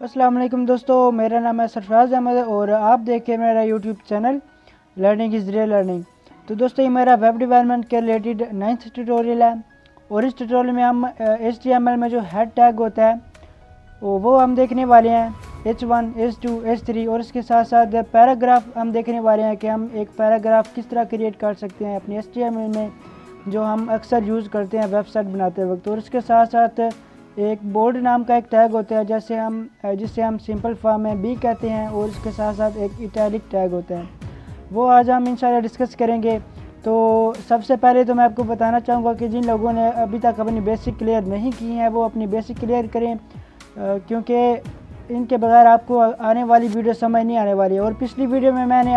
अस्सलाम वालेकुम दोस्तों, मेरा नाम है सरफराज अहमद और आप देखें मेरा YouTube channel learning is real learning. तो दोस्तों ये मेरा वेब डेवलपमेंट के रिलेटेड 9th ट्यूटोरियल है और इस ट्यूटोरियल में हम HTML में जो हेड टैग होता है वो हम देखने वाले हैं H1, H2, H3 और इसके साथ साथ पैराग्राफ हम देखने वाले हैं कि हम एक पैराग्राफ किस तरह क्रिएट कर सकते हैं अपनी HTML में जो हम अक्सर यूज़ करते हैं वेबसाइट बनाते वक्त। और इसके साथ साथ एक बोर्ड नाम का एक टैग होता है जिसे हम सिंपल फॉर्म में बी कहते हैं और इसके साथ साथ एक इटैलिक टैग होता है, वो आज हम इंशाल्लाह डिस्कस करेंगे। तो सबसे पहले तो मैं आपको बताना चाहूँगा कि जिन लोगों ने अभी तक अपनी बेसिक क्लियर नहीं की हैं वो अपनी बेसिक क्लियर करें, क्योंकि इनके बगैर आपको आने वाली वीडियो समझ नहीं आने वाली है। और पिछली वीडियो में मैंने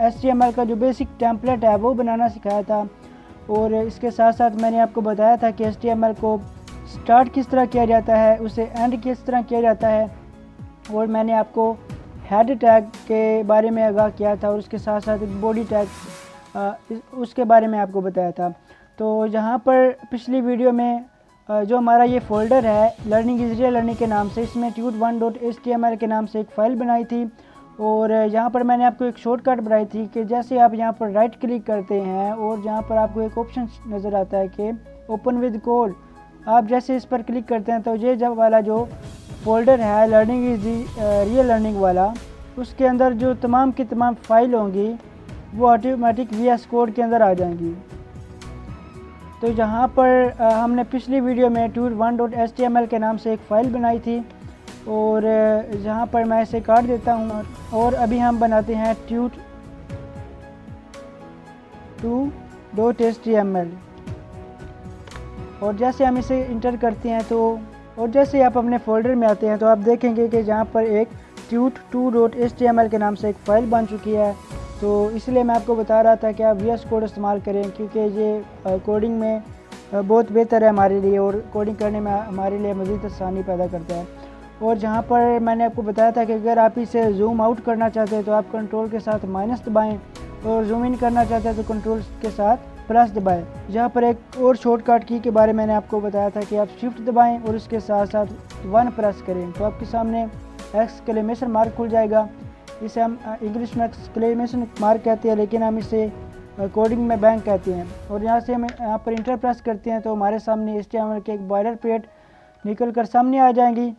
HTML का जो बेसिक टेम्पलेट है वो बनाना सिखाया था और इसके साथ साथ मैंने आपको बताया था कि HTML को स्टार्ट किस तरह किया जाता है, उसे एंड किस तरह किया जाता है, और मैंने आपको हेड टैग के बारे में आगाह किया था और उसके साथ साथ एक बॉडी टैग उसके बारे में आपको बताया था। तो यहाँ पर पिछली वीडियो में जो हमारा ये फ़ोल्डर है लर्निंग इज़ रियल लर्निंग के नाम से, इसमें tut1.html के नाम से एक फ़ाइल बनाई थी और यहाँ पर मैंने आपको एक शॉर्टकट बनाई थी कि जैसे आप यहाँ पर राइट क्लिक करते हैं और जहाँ पर आपको एक ऑप्शन नज़र आता है कि ओपन विद कोड, आप जैसे इस पर क्लिक करते हैं तो ये जब वाला जो फोल्डर है लर्निंग इज़ रियल लर्निंग वाला, उसके अंदर जो तमाम की तमाम फाइल होंगी वो ऑटोमेटिक VS कोड के अंदर आ जाएंगी। तो यहाँ पर हमने पिछली वीडियो में tut1.html के नाम से एक फ़ाइल बनाई थी और यहाँ पर मैं इसे काट देता हूँ और अभी हम बनाते हैं tut2.html और जैसे हम इसे इंटर करते हैं तो और जैसे आप अपने फ़ोल्डर में आते हैं तो आप देखेंगे कि जहाँ पर एक tut2.html के नाम से एक फ़ाइल बन चुकी है। तो इसलिए मैं आपको बता रहा था कि आप VS कोड इस्तेमाल करें क्योंकि ये कोडिंग में बहुत बेहतर है हमारे लिए और कोडिंग करने में हमारे लिए मज़ीद आसानी पैदा करता है। और जहाँ पर मैंने आपको बताया था कि अगर आप इसे जूम आउट करना चाहते हैं तो आप कंट्रोल के साथ माइनस दबाएँ और जूम इन करना चाहते हैं तो कंट्रोल के साथ प्लस दबाएं। जहाँ पर एक और शॉर्टकट की के बारे में मैंने आपको बताया था कि आप शिफ्ट दबाएं और उसके साथ साथ 1 प्रेस करें तो आपके सामने एक्सक्लेमेशन मार्क खुल जाएगा। इसे हम इंग्लिश में एक्सक्लेमेशन मार्क कहते हैं लेकिन हम इसे कोडिंग में बैंक कहते हैं। और यहाँ से हम यहाँ पर इंटर प्रेस करते हैं तो हमारे सामने HTML के एक बॉयलर प्लेट निकल कर सामने आ जाएंगी।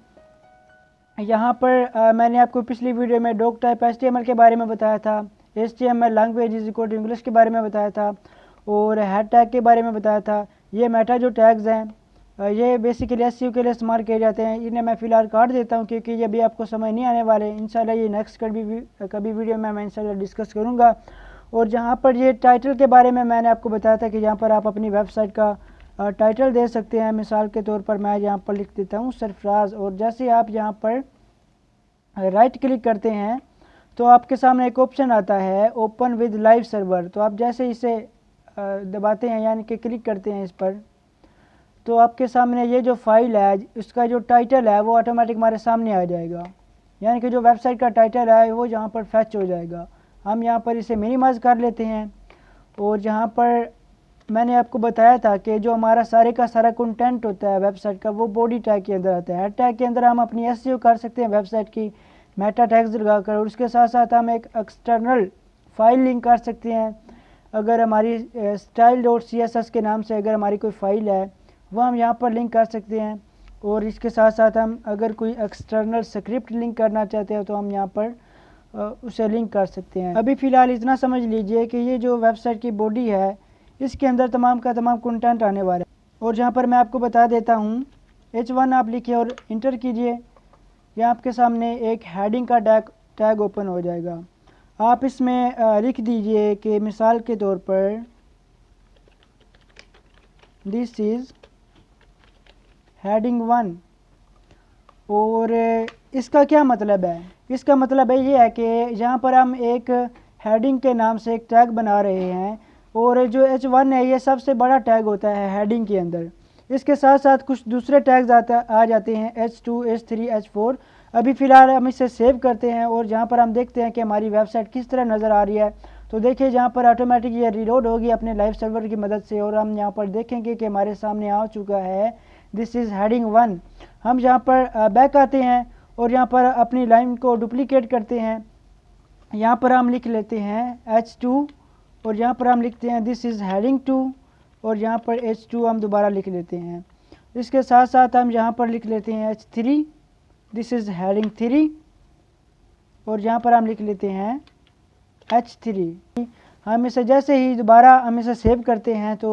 यहाँ पर मैंने आपको पिछली वीडियो में डॉक टाइप HTML के बारे में बताया था, HTML language is equal to English के बारे में बताया था और हेड टैग के बारे में बताया था। ये मेटा जो टैग्स हैं ये बेसिकली SEO के लिए इस्तेमाल किए जाते हैं। इन्हें मैं फ़िलहाल काट देता हूँ क्योंकि ये भी आपको समझ नहीं आने वाले। इंशाल्लाह ये नेक्स्ट कभी वीडियो में मैं इंशाल्लाह डिस्कस करूँगा। और जहाँ पर ये टाइटल के बारे में मैंने आपको बताया था कि यहाँ पर आप अपनी वेबसाइट का टाइटल दे सकते हैं। मिसाल के तौर पर मैं यहाँ पर लिख देता हूँ सरफराज और जैसे आप यहाँ पर राइट क्लिक करते हैं तो आपके सामने एक ऑप्शन आता है ओपन विद लाइव सर्वर। तो आप जैसे इसे दबाते हैं यानी कि क्लिक करते हैं इस पर तो आपके सामने ये जो फाइल है उसका जो टाइटल है वो ऑटोमेटिक हमारे सामने आ जाएगा, यानी कि जो वेबसाइट का टाइटल है वो यहाँ पर फैच हो जाएगा। हम यहाँ पर इसे मिनिमाइज कर लेते हैं और जहाँ पर मैंने आपको बताया था कि जो हमारा सारे का सारा कंटेंट होता है वेबसाइट का वो बॉडी टैग के अंदर आता है। हेड टैग के अंदर हम अपनी SEO कर सकते हैं वेबसाइट की मेटा टैग्स लगाकर और उसके साथ साथ हम एक एक्सटर्नल फाइल लिंक कर सकते हैं। अगर हमारी style.css के नाम से अगर हमारी कोई फ़ाइल है वो हम यहाँ पर लिंक कर सकते हैं और इसके साथ साथ हम अगर कोई एक्सटर्नल स्क्रिप्ट लिंक करना चाहते हैं तो हम यहाँ पर उसे लिंक कर सकते हैं। अभी फ़िलहाल इतना समझ लीजिए कि ये जो वेबसाइट की बॉडी है इसके अंदर तमाम का तमाम कंटेंट आने वाला है। और जहाँ पर मैं आपको बता देता हूँ H1 आप लिखिए और इंटर कीजिए, यहाँ आपके सामने एक हेडिंग का टैग ओपन हो जाएगा। आप इसमें लिख दीजिए कि मिसाल के तौर पर दिस इज़ हेडिंग 1 और इसका क्या मतलब है? इसका मतलब है ये है कि यहाँ पर हम एक हेडिंग के नाम से एक टैग बना रहे हैं और जो H1 है ये सबसे बड़ा टैग होता है हेडिंग के अंदर। इसके साथ साथ कुछ दूसरे टैग्स आ जाते हैं H2, H3, H4। अभी फ़िलहाल हम इसे सेव करते हैं और जहाँ पर हम देखते हैं कि हमारी वेबसाइट किस तरह नज़र आ रही है। तो देखिए जहाँ पर ऑटोमेटिक ये रीलोड होगी अपने लाइव सर्वर की मदद से और हम यहाँ पर देखेंगे कि हमारे सामने आ चुका है दिस इज़ हेडिंग 1। हम यहाँ पर बैक आते हैं और यहाँ पर अपनी लाइन को डुप्लीकेट करते हैं। यहाँ पर हम लिख लेते हैं H2 और यहाँ पर हम लिखते हैं दिस इज़ हेडिंग 2 और यहाँ पर H2 हम दोबारा लिख लेते हैं। इसके साथ साथ हम यहाँ पर लिख लेते हैं H3, दिस इज़ हेडिंग 3 और यहाँ पर हम लिख लेते हैं H3। हम इसे जैसे ही दोबारा हम इसे सेव करते हैं तो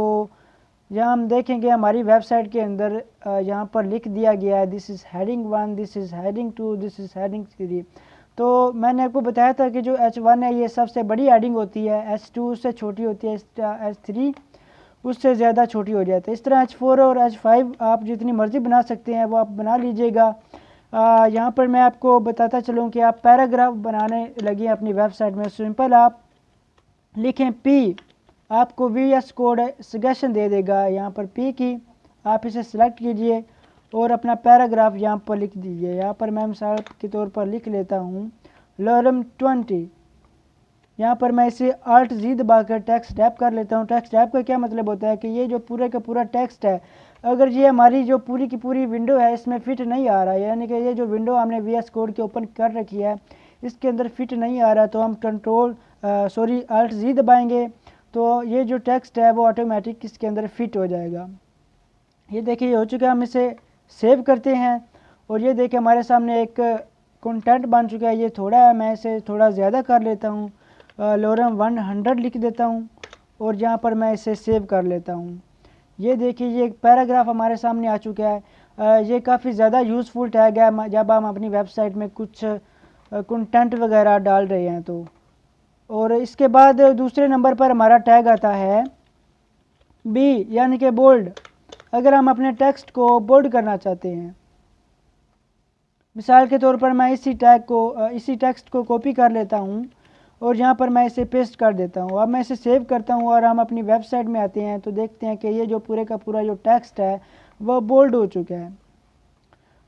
यहाँ हम देखेंगे हमारी वेबसाइट के अंदर यहाँ पर लिख दिया गया है this is heading 1, this is heading 2, this is heading 3। तो मैंने आपको बताया था कि जो H1 है ये सबसे बड़ी हेडिंग होती है, H2 उससे छोटी होती है, H3 उससे ज़्यादा छोटी हो जाती है। इस तरह H4 और H5 आप जितनी मर्ज़ी बना सकते हैं वो आप बना लीजिएगा। यहाँ पर मैं आपको बताता चलूँ कि आप पैराग्राफ बनाने लगे अपनी वेबसाइट में। सिंपल आप लिखें P, आपको VS कोड सजेशन दे देगा यहाँ पर P की, आप इसे सिलेक्ट कीजिए और अपना पैराग्राफ यहाँ पर लिख दीजिए। यहाँ पर मैं मिसाल के तौर पर लिख लेता हूँ लॉरम 20। यहाँ पर मैं इसे Alt Z दबाकर टेक्स्ट टैप कर लेता हूँ। टेक्स्ट टैप का क्या मतलब होता है कि ये जो पूरे का पूरा टेक्स्ट है, अगर ये हमारी जो पूरी की पूरी विंडो है इसमें फिट नहीं आ रहा है, यानी कि ये जो विंडो हमने VS कोड के ओपन कर रखी है इसके अंदर फिट नहीं आ रहा, तो हम Alt Z दबाएंगे तो ये जो टेक्स्ट है वो ऑटोमेटिक इसके अंदर फिट हो जाएगा। ये देखिए हो चुका है। हम इसे सेव करते हैं और ये देखिए हमारे सामने एक कंटेंट बन चुका है। ये थोड़ा है, मैं इसे थोड़ा ज़्यादा कर लेता हूँ, लॉरम 100 लिख देता हूँ और यहाँ पर मैं इसे सेव कर लेता हूँ। ये देखिए ये एक पैराग्राफ हमारे सामने आ चुका है। ये काफ़ी ज़्यादा यूज़फुल टैग है जब हम अपनी वेबसाइट में कुछ कंटेंट वगैरह डाल रहे हैं तो। और इसके बाद दूसरे नंबर पर हमारा टैग आता है B यानी कि बोल्ड। अगर हम अपने टेक्स्ट को बोल्ड करना चाहते हैं, मिसाल के तौर पर मैं इसी टेक्स्ट को कॉपी कर लेता हूँ और यहाँ पर मैं इसे पेस्ट कर देता हूँ। अब मैं इसे सेव करता हूँ और हम अपनी वेबसाइट में आते हैं तो देखते हैं कि ये जो पूरे का पूरा जो टेक्स्ट है वह बोल्ड हो चुका है।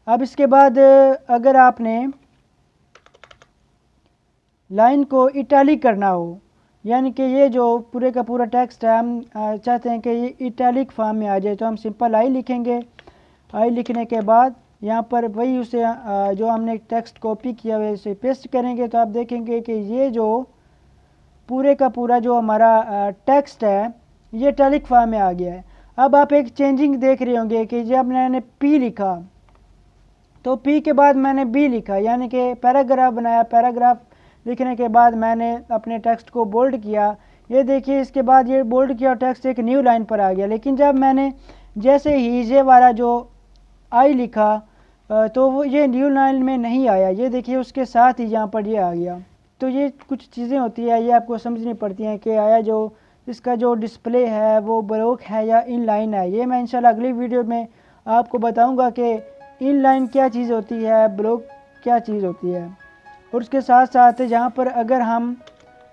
अब इसके बाद अगर आपने लाइन को इटैलिक करना हो, यानी कि ये जो पूरे का पूरा टेक्स्ट है हम चाहते हैं कि ये इटैलिक फॉर्म में आ जाए, तो हम सिंपल आई लिखेंगे। आई लिखने के बाद यहाँ पर वही उसे जो हमने टेक्स्ट कॉपी किया हुआ है उसे पेस्ट करेंगे तो आप देखेंगे कि ये जो पूरे का पूरा जो हमारा टेक्स्ट है ये इटैलिक फॉर्म में आ गया है। अब आप एक चेंजिंग देख रहे होंगे कि जब मैंने P लिखा तो P के बाद मैंने B लिखा, यानी कि पैराग्राफ बनाया। पैराग्राफ लिखने के बाद मैंने अपने टेक्स्ट को बोल्ड किया। ये देखिए इसके बाद ये बोल्ड किया टेक्स्ट एक न्यू लाइन पर आ गया। लेकिन जब मैंने जैसे ही ये वाला जो आई लिखा तो वो ये न्यू लाइन में नहीं आया। ये देखिए उसके साथ ही यहाँ पर ये आ गया। तो ये कुछ चीज़ें होती है, ये आपको समझनी पड़ती हैं कि आया जो इसका जो डिस्प्ले है वो ब्लॉक है या इन लाइन है। ये मैं इंशाल्लाह अगली वीडियो में आपको बताऊंगा कि इन लाइन क्या चीज़ होती है, ब्लॉक क्या चीज़ होती है। और उसके साथ साथ यहाँ पर अगर हम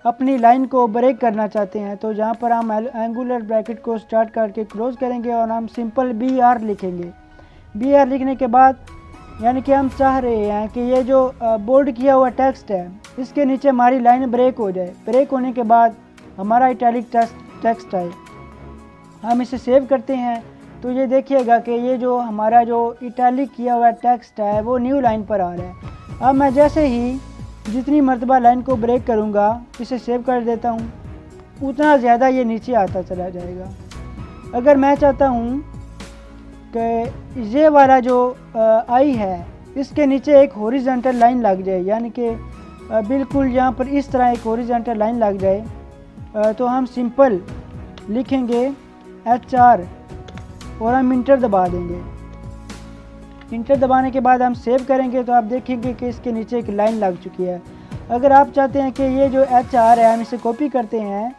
अपनी लाइन को ब्रेक करना चाहते हैं तो यहाँ पर हम एंगुलर ब्रैकेट को स्टार्ट करके क्लोज करेंगे और हम सिंपल BR लिखेंगे। BR लिखने के बाद यानी कि हम चाह रहे हैं कि ये जो बोल्ड किया हुआ टेक्स्ट है इसके नीचे हमारी लाइन ब्रेक हो जाए। ब्रेक होने के बाद हमारा इटैलिक टेक्स्ट आए। हम इसे सेव करते हैं तो ये देखिएगा कि ये जो हमारा जो इटैलिक किया हुआ टेक्स्ट है वो न्यू लाइन पर आ रहा है। अब मैं जैसे ही जितनी मर्तबा लाइन को ब्रेक करूँगा, इसे सेव कर देता हूँ, उतना ज़्यादा ये नीचे आता चला जाएगा। अगर मैं चाहता हूँ कि ये वाला जो आई है इसके नीचे एक हॉरिजॉन्टल लाइन लग जाए, यानी कि बिल्कुल यहाँ पर इस तरह एक हॉरिजॉन्टल लाइन लग जाए, तो हम सिंपल लिखेंगे HR और हम इंटर दबा देंगे। इंटर दबाने के बाद हम सेव करेंगे तो आप देखेंगे कि इसके नीचे एक लाइन लग चुकी है। अगर आप चाहते हैं कि ये जो HR है हम इसे कॉपी करते हैं,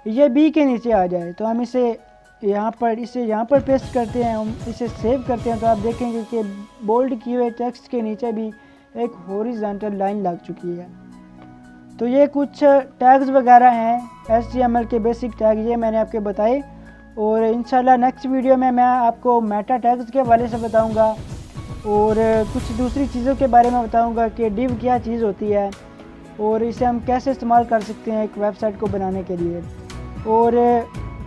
ये B के नीचे आ जाए, तो हम इसे यहाँ पर पेस्ट करते हैं, हम इसे सेव करते हैं तो आप देखेंगे कि बोल्ड किए हुए टेक्स्ट के नीचे भी एक हॉरिजॉन्टल लाइन लग चुकी है। तो ये कुछ टैग्स वगैरह हैं HTML के बेसिक टैग, ये मैंने आपके बताए। और इंशाल्लाह नेक्स्ट वीडियो में मैं आपको मेटा टैग्स के हवाले से बताऊंगा और कुछ दूसरी चीज़ों के बारे में बताऊंगा कि डिव क्या चीज़ होती है और इसे हम कैसे इस्तेमाल कर सकते हैं एक वेबसाइट को बनाने के लिए। और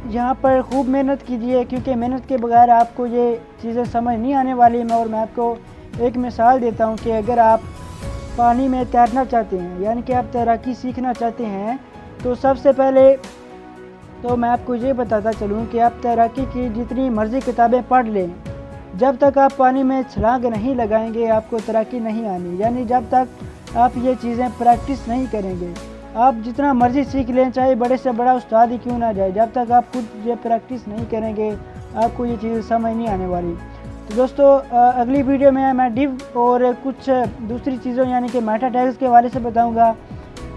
यहाँ पर खूब मेहनत कीजिए, क्योंकि मेहनत के बगैर आपको ये चीज़ें समझ नहीं आने वाली। और मैं आपको एक मिसाल देता हूँ कि अगर आप पानी में तैरना चाहते हैं, यानी कि आप तैराकी सीखना चाहते हैं, तो सबसे पहले तो मैं आपको ये बताता चलूँ कि आप तैराकी की जितनी मर्ज़ी किताबें पढ़ लें, जब तक आप पानी में छलांग नहीं लगाएंगे आपको तैराकी नहीं आनी। यानी जब तक आप ये चीज़ें प्रैक्टिस नहीं करेंगे, आप जितना मर्ज़ी सीख लें, चाहे बड़े से बड़ा उस्ताद ही क्यों ना जाए, जब तक आप खुद ये प्रैक्टिस नहीं करेंगे आपको ये चीज़ें समझ नहीं आने वाली। तो दोस्तों अगली वीडियो में मैं डिव और कुछ दूसरी चीज़ों यानी कि मेटा टैग्स के हवाले से बताऊँगा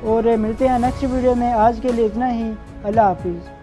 और मिलते हैं नेक्स्ट वीडियो में। आज के लिए इतना ही। अल्लाह हाफिज़।